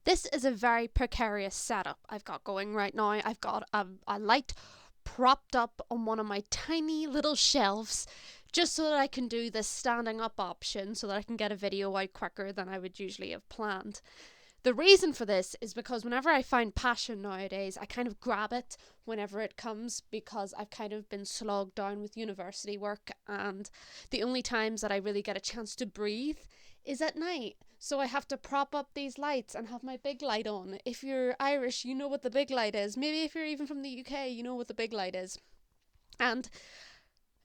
This is a very precarious setup I've got going right now. I've got a light propped up on one of my tiny little shelves just so that I can do this standing up option so that I can get a video out quicker than I would usually have planned. The reason for this is because whenever I find passion nowadays, I kind of grab it whenever it comes, because I've kind of been slogged down with university work, and the only times that I really get a chance to breathe is at night. So I have to prop up these lights and have my big light on. If you're Irish, you know what the big light is. Maybe if you're even from the UK, you know what the big light is. And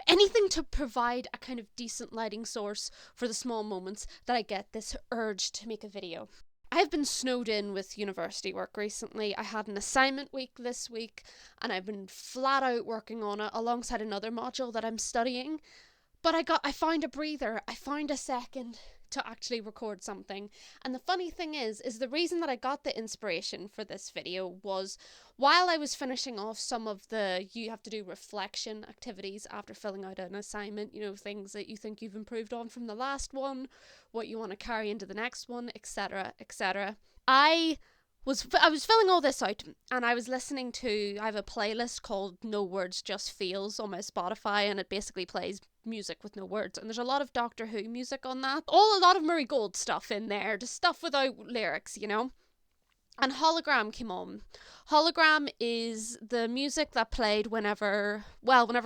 anything to provide a kind of decent lighting source for the small moments that I get this urge to make a video. I've been snowed in with university work recently. I had an assignment week this week and I've been flat out working on it alongside another module that I'm studying. But I found a breather. I found a second to actually record something. And the funny thing is the reason that I got the inspiration for this video was while I was finishing off some of the you have to do reflection activities after filling out an assignment, things that you think you've improved on from the last one, what you want to carry into the next one, etc., etc. I was filling all this out and I was listening to, I have a playlist called No Words Just Feels on my Spotify, and it basically plays music with no words, and there's a lot of Doctor Who music on that, a lot of Murray Gold stuff in there, just stuff without lyrics, and Hologram came on. Hologram is the music that played whenever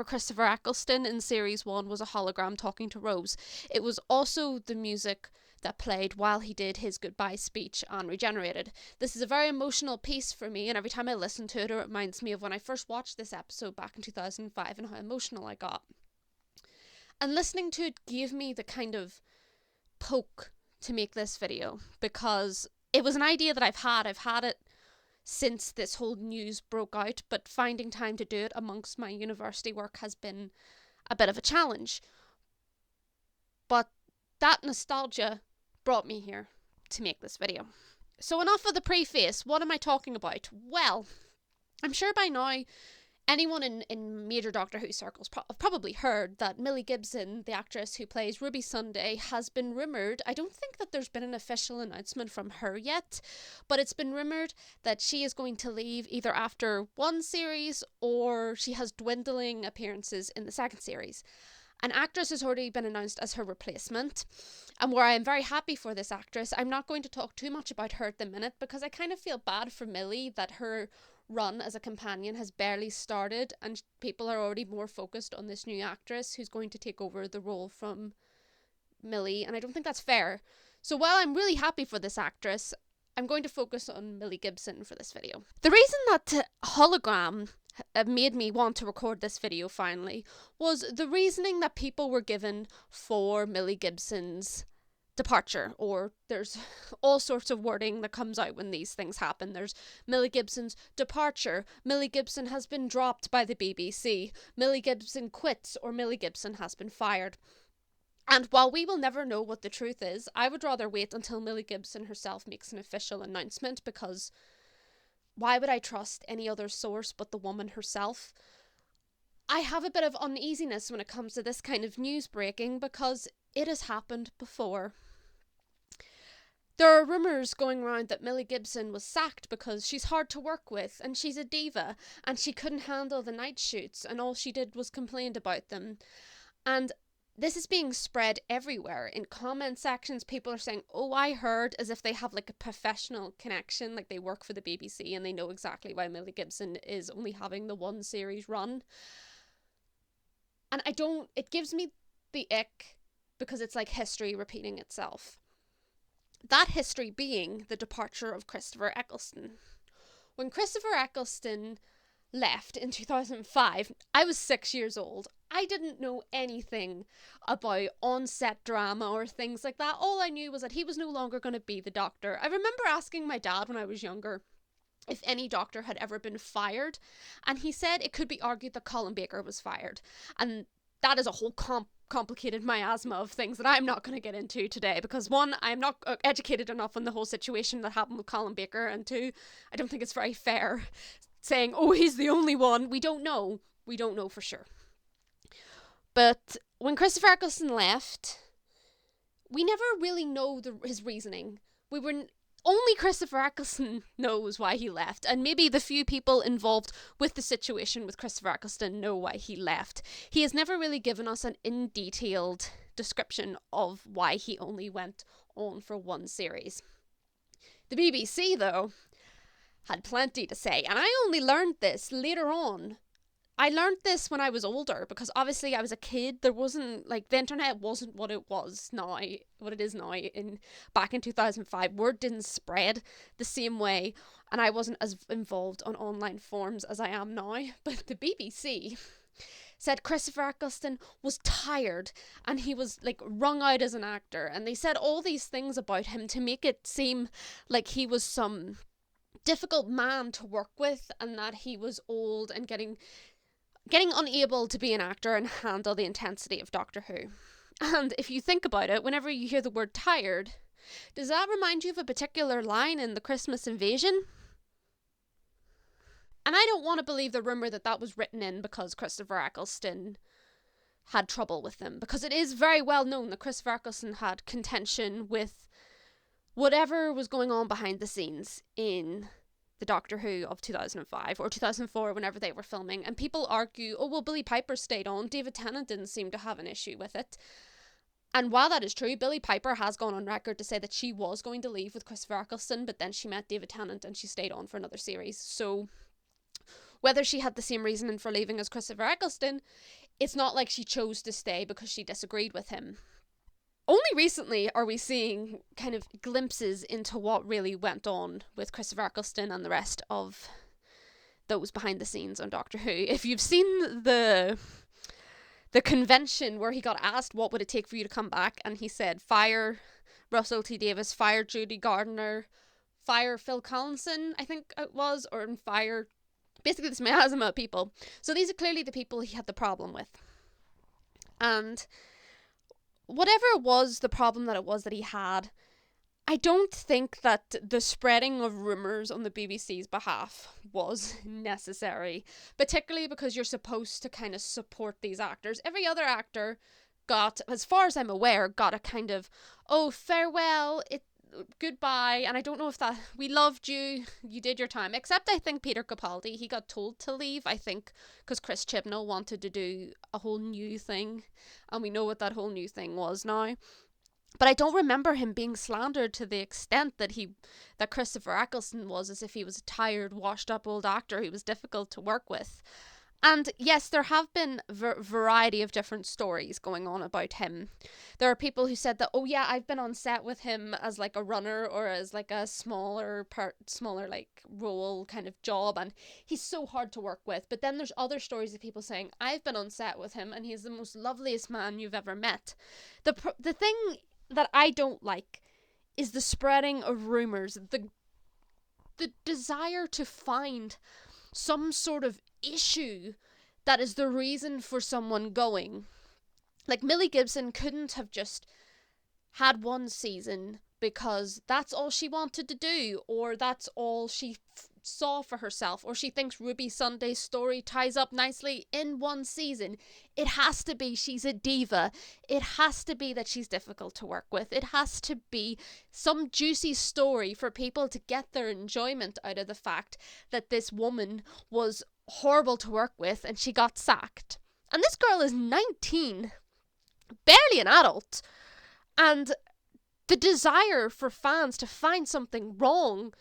Christopher Eccleston in series 1 was a hologram talking to Rose. It was also the music that played while he did his goodbye speech on Regenerated. This is a very emotional piece for me, and every time I listen to it, it reminds me of when I first watched this episode back in 2005 and how emotional I got. And listening to it gave me the kind of poke to make this video, because it was an idea that I've had it since this whole news broke out, but finding time to do it amongst my university work has been a bit of a challenge. But that nostalgia brought me here to make this video. So enough of the preface. What am I talking about? Well, I'm sure by now anyone in major Doctor Who circles have probably heard that Millie Gibson, the actress who plays Ruby Sunday, has been rumoured. I don't think that there's been an official announcement from her yet, but it's been rumoured that she is going to leave either after one series or she has dwindling appearances in the second series. An actress has already been announced as her replacement, and where I am very happy for this actress, I'm not going to talk too much about her at the minute because I kind of feel bad for Millie that her run as a companion has barely started and people are already more focused on this new actress who's going to take over the role from Millie, and I don't think that's fair. So while I'm really happy for this actress, I'm going to focus on Millie Gibson for this video. The reason that Hologram made me want to record this video finally was the reasoning that people were given for Millie Gibson's departure, or there's all sorts of wording that comes out when these things happen. There's Millie Gibson's departure, Millie Gibson has been dropped by the BBC, Millie Gibson quits, or Millie Gibson has been fired. And while we will never know what the truth is, I would rather wait until Millie Gibson herself makes an official announcement, because why would I trust any other source but the woman herself? I have a bit of uneasiness when it comes to this kind of news breaking because it has happened before. There are rumours going around that Millie Gibson was sacked because she's hard to work with and she's a diva and she couldn't handle the night shoots and all she did was complained about them. And this is being spread everywhere. In comment sections, people are saying, oh, I heard, as if they have like a professional connection, like they work for the BBC and they know exactly why Millie Gibson is only having the one series run. And it gives me the ick because it's like history repeating itself. That history being the departure of Christopher Eccleston. When Christopher Eccleston left in 2005, I was 6 years old. I didn't know anything about on-set drama or things like that. All I knew was that he was no longer going to be the Doctor. I remember asking my dad when I was younger if any Doctor had ever been fired, and he said it could be argued that Colin Baker was fired. And that is a whole complicated miasma of things that I'm not going to get into today, because one, I'm not educated enough on the whole situation that happened with Colin Baker, and two, I don't think it's very fair saying, oh, he's the only one. We don't know for sure. But when Christopher Eccleston left, we never really know his reasoning. only Christopher Eccleston knows why he left, and maybe the few people involved with the situation with Christopher Eccleston know why he left. He has never really given us an in-detailed description of why he only went on for one series. The BBC, though, had plenty to say, and I only learned this later on. I learned this when I was older, because obviously I was a kid. There wasn't, like, the internet wasn't what it was now, what it is now. Back in 2005, word didn't spread the same way, and I wasn't as involved on online forums as I am now. But the BBC said Christopher Eccleston was tired, and he was, like, wrung out as an actor, and they said all these things about him to make it seem like he was some difficult man to work with, and that he was old and getting unable to be an actor and handle the intensity of Doctor Who. And if you think about it, whenever you hear the word tired, does that remind you of a particular line in the Christmas Invasion? And I don't want to believe the rumour that was written in because Christopher Eccleston had trouble with them, because it is very well known that Christopher Eccleston had contention with whatever was going on behind the scenes in the Doctor Who of 2005 or 2004, whenever they were filming, and people argue, oh well, Billie Piper stayed on, David Tennant didn't seem to have an issue with it. And while that is true, Billie Piper has gone on record to say that she was going to leave with Christopher Eccleston, but then she met David Tennant and she stayed on for another series. So whether she had the same reasoning for leaving as Christopher Eccleston, it's not like she chose to stay because she disagreed with him. Only recently are we seeing kind of glimpses into what really went on with Christopher Eccleston and the rest of those behind the scenes on Doctor Who. If you've seen the convention where he got asked what would it take for you to come back, and he said fire Russell T Davies, fire Judy Gardner, fire Phil Collinson, I think it was, or fire basically this miasma of people. So these are clearly the people he had the problem with. And whatever it was, the problem that it was that he had, I don't think that the spreading of rumours on the BBC's behalf was necessary, particularly because you're supposed to kind of support these actors. Every other actor got, as far as I'm aware, got a kind of, oh, farewell, goodbye, and I don't know if that, we loved you, you did your time, except I think Peter Capaldi, he got told to leave, I think, because Chris Chibnall wanted to do a whole new thing, and we know what that whole new thing was now. But I don't remember him being slandered to the extent that Christopher Eccleston was, as if he was a tired, washed up old actor who was difficult to work with. And yes, there have been variety of different stories going on about him. There are people who said that, oh yeah, I've been on set with him as like a runner or as like a smaller like role kind of job, and he's so hard to work with. But then there's other stories of people saying, I've been on set with him and he's the most loveliest man you've ever met. The thing that I don't like is the spreading of rumours, the desire to find some sort of issue that is the reason for someone going. Like, Millie Gibson couldn't have just had one season because that's all she wanted to do, or that's all she saw for herself, or she thinks Ruby Sunday's story ties up nicely in one season. It has to be she's a diva. It has to be that she's difficult to work with. It has to be some juicy story for people to get their enjoyment out of the fact that this woman was horrible to work with and she got sacked. And this girl is 19, barely an adult, and the desire for fans to find something wrong,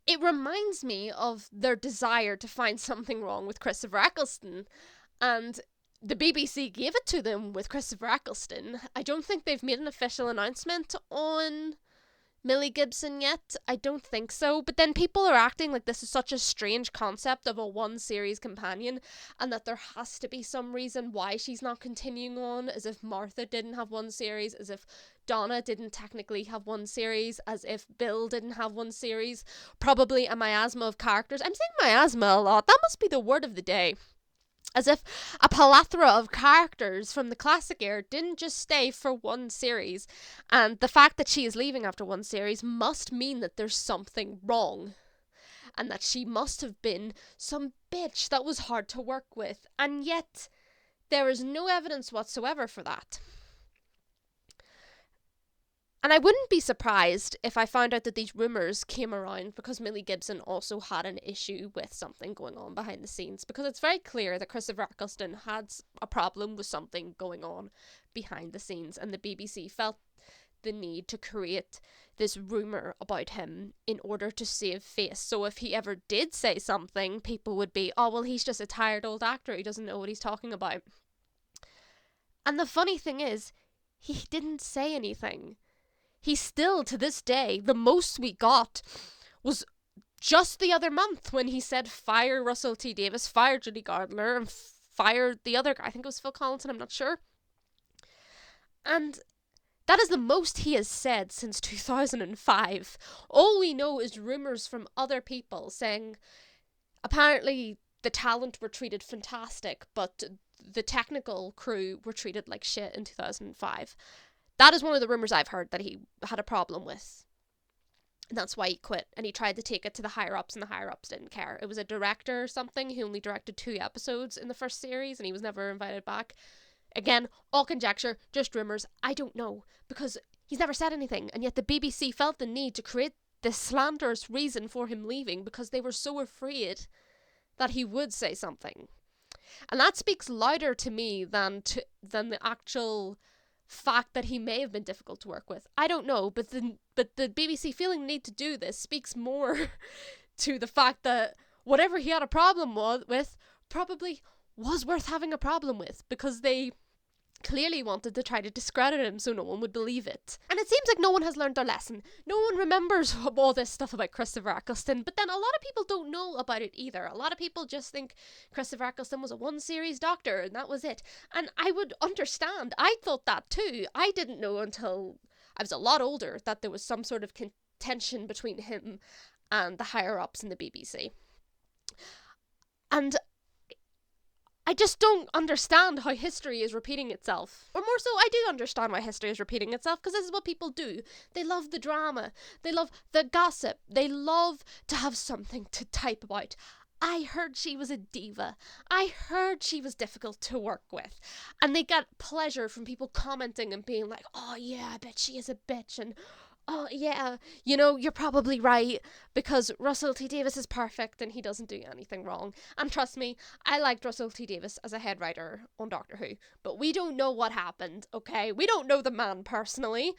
it reminds me of their desire to find something wrong with Christopher Eccleston, and the BBC gave it to them with Christopher Eccleston. I don't think they've made an official announcement on Millie Gibson yet. I don't think so. But then people are acting like this is such a strange concept of a one-series companion, and that there has to be some reason why she's not continuing on, as if Martha didn't have one series, as if Donna didn't technically have one series, as if Bill didn't have one series. Probably a miasma of characters. I'm saying miasma a lot. That must be the word of the day. As if a plethora of characters from the classic era didn't just stay for one series, and the fact that she is leaving after one series must mean that there's something wrong, and that she must have been some bitch that was hard to work with, and yet there is no evidence whatsoever for that. And I wouldn't be surprised if I found out that these rumours came around because Millie Gibson also had an issue with something going on behind the scenes. Because it's very clear that Christopher Eccleston had a problem with something going on behind the scenes, and the BBC felt the need to create this rumour about him in order to save face. So if he ever did say something, people would be, oh, well, he's just a tired old actor, he doesn't know what he's talking about. And the funny thing is, he didn't say anything. He still, to this day, the most we got was just the other month when he said fire Russell T Davies, fire Judy Gardner, and fired the other guy. I think it was Phil Collinson, I'm not sure. And that is the most he has said since 2005. All we know is rumours from other people saying apparently the talent were treated fantastic, but the technical crew were treated like shit in 2005. That is one of the rumours I've heard that he had a problem with. And that's why he quit. And he tried to take it to the higher-ups, and the higher-ups didn't care. It was a director or something. He only directed 2 episodes in the first series, and he was never invited back. Again, all conjecture, just rumours. I don't know, because he's never said anything. And yet the BBC felt the need to create this slanderous reason for him leaving because they were so afraid that he would say something. And that speaks louder to me than the actual fact that he may have been difficult to work with. I don't know, but the BBC feeling the need to do this speaks more to the fact that whatever he had a problem with probably was worth having a problem with, because they clearly wanted to try to discredit him so no one would believe it. And it seems like no one has learned their lesson. No one remembers all this stuff about Christopher Eccleston, but then a lot of people don't know about it either. A lot of people just think Christopher Eccleston was a 1-series doctor and that was it. And I would understand. I thought that too. I didn't know until I was a lot older that there was some sort of contention between him and the higher-ups in the BBC. And I just don't understand how history is repeating itself. Or more so, I do understand why history is repeating itself, because this is what people do. They love the drama. They love the gossip. They love to have something to type about. I heard she was a diva. I heard she was difficult to work with. And they get pleasure from people commenting and being like, oh yeah, I bet she is a bitch, and oh yeah, you know, you're probably right, because Russell T Davies is perfect and he doesn't do anything wrong. And trust me, I liked Russell T Davies as a head writer on Doctor Who, but we don't know what happened, okay? We don't know the man personally,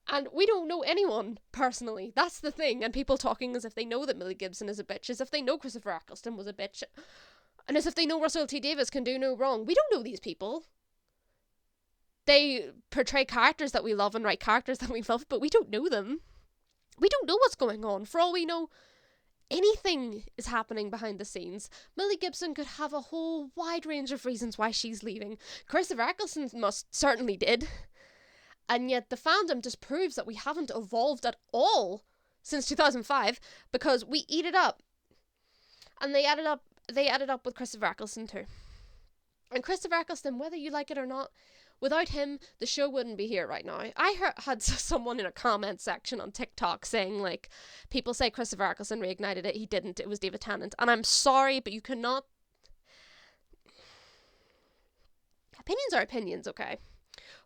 and we don't know anyone personally. That's the thing. And people talking as if they know that Millie Gibson is a bitch, as if they know Christopher Eccleston was a bitch, and as if they know Russell T Davies can do no wrong. We don't know these people. They portray characters that we love and write characters that we love, but we don't know them. We don't know what's going on. For all we know, anything is happening behind the scenes. Millie Gibson could have a whole wide range of reasons why she's leaving. Christopher Eccleston certainly did. And yet the fandom just proves that we haven't evolved at all since 2005, because we eat it up. And they added up with Christopher Eccleston too. And Christopher Eccleston, whether you like it or not, without him, the show wouldn't be here right now. I had someone in a comment section on TikTok saying, like, people say Christopher Eccleston reignited it. He didn't. It was David Tennant. And I'm sorry, but you cannot... Opinions are opinions, okay?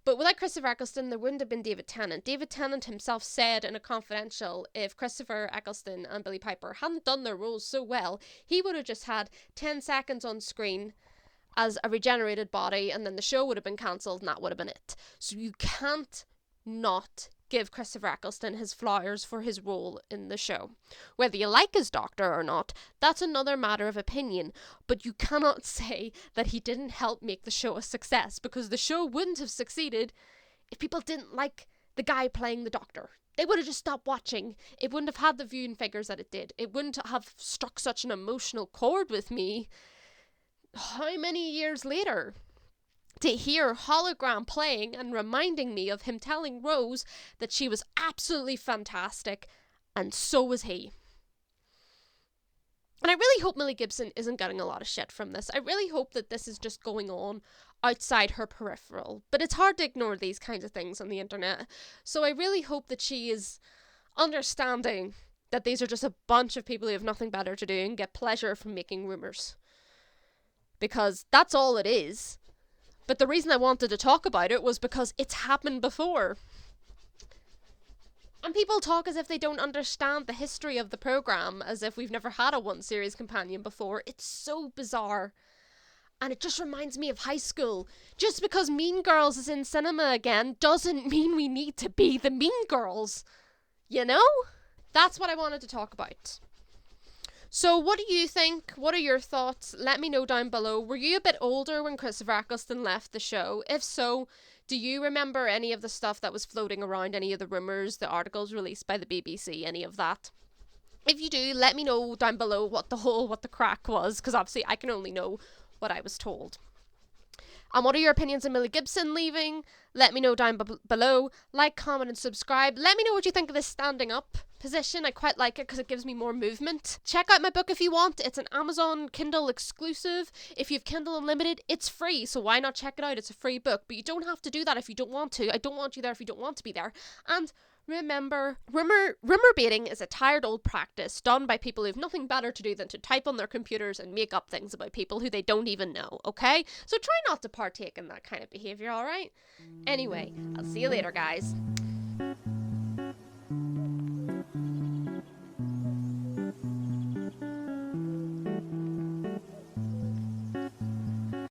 But without Christopher Eccleston, there wouldn't have been David Tennant. David Tennant himself said in a confidential, if Christopher Eccleston and Billie Piper hadn't done their roles so well, he would have just had 10 seconds on screen as a regenerated body, and then the show would have been cancelled, and that would have been it. So you can't not give Christopher Eccleston his flowers for his role in the show. Whether you like his Doctor or not, that's another matter of opinion, but you cannot say that he didn't help make the show a success, because the show wouldn't have succeeded if people didn't like the guy playing the Doctor. They would have just stopped watching. It wouldn't have had the viewing figures that it did. It wouldn't have struck such an emotional chord with me how many years later to hear hologram playing and reminding me of him telling Rose that she was absolutely fantastic, and so was he. And I really hope Millie Gibson isn't getting a lot of shit from this. I really hope that this is just going on outside her peripheral. But it's hard to ignore these kinds of things on the internet. So I really hope that she is understanding that these are just a bunch of people who have nothing better to do and get pleasure from making rumours. Because that's all it is. But the reason I wanted to talk about it was because it's happened before. And people talk as if they don't understand the history of the programme, as if we've never had a one series companion before. It's so bizarre. And it just reminds me of high school. Just because Mean Girls is in cinema again doesn't mean we need to be the Mean Girls. You know? That's what I wanted to talk about. So what do you think? What are your thoughts? Let me know down below. Were you a bit older when Christopher Eccleston left the show? If so, do you remember any of the stuff that was floating around, any of the rumours, the articles released by the BBC, any of that? If you do, let me know down below what the crack was, because obviously I can only know what I was told. And what are your opinions on Millie Gibson leaving? Let me know down below. Like, comment and subscribe. Let me know what you think of this standing up position. I quite like it because it gives me more movement. Check out my book if you want. It's an Amazon Kindle exclusive. If you've Kindle Unlimited, it's free, so why not check it out? It's a free book, but you don't have to do that if you don't want to. I don't want you there if you don't want to be there. And remember, rumor baiting is a tired old practice done by people who have nothing better to do than to type on their computers and make up things about people who they don't even know, okay? So try not to partake in that kind of behaviour, alright? Anyway, I'll see you later, guys.